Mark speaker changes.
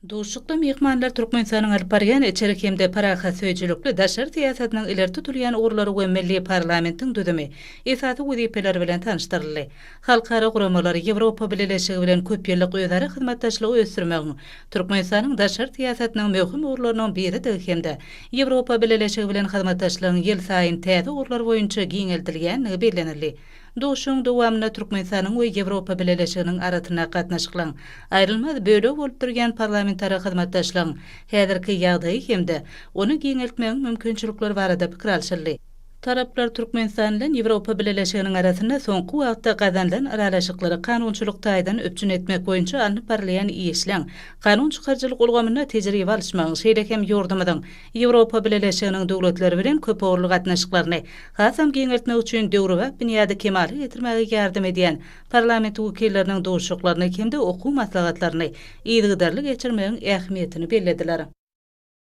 Speaker 1: Duşukda mehmanlar Türkmenistanyň alyp barýan içerik hemde paraha söýjülükli daşary siýasatynyň ileri tutulýan ugrulary we milli parlamentiň düzümi, esasy wezipeleri bilen tanışdyryldy. Halkara guramalar Ýewropa Birleşigi bilen köp ýyllyk özara hyzmatdaşlygy ösdürmäň Türkmenistanyň daşary siýasatynyň möhüm ugrullarynyň biridir hemde Ýewropa Birleşigi bilen hyzmatdaşlygyň ýyl saýyn täze ugrular boýunça giňeldirilýän bellenildi. Duşuň dowamyna Türkmenistanyň we Ýewropa Birleşiginiň arasyna gatnaşyklaryň aýrylmaz bölegi bolup durýan parlamentary hyzmatdaşlygyň häzirki ýagdaýy hemde ony giňeltmegiň mümkinçilikleri barada pikir alşyldy. Taraplar Türkmenistan bilen Ýewropa Birleşiginiň arasynda soňky wagtda gazandan aralaşyklary kanunçylyk taýdan öpçün etmek boýunça alınıp barlayan işleň kanun çykarjylyk ulgamyna tejribe alşmagyň şeýlekem ýordamydyň Ýewropa Birleşiginiň döwletleri bilen köp orly gatnaşyklaryny hasam giňeltmek üçin döwrüwe binýady kemaly getirmäge ýardam edýän parlament wekilleriniň duşuklaryny hemde okuw maslahatlaryny ýygdarly geçirmegiň ähmiýetini bellediler.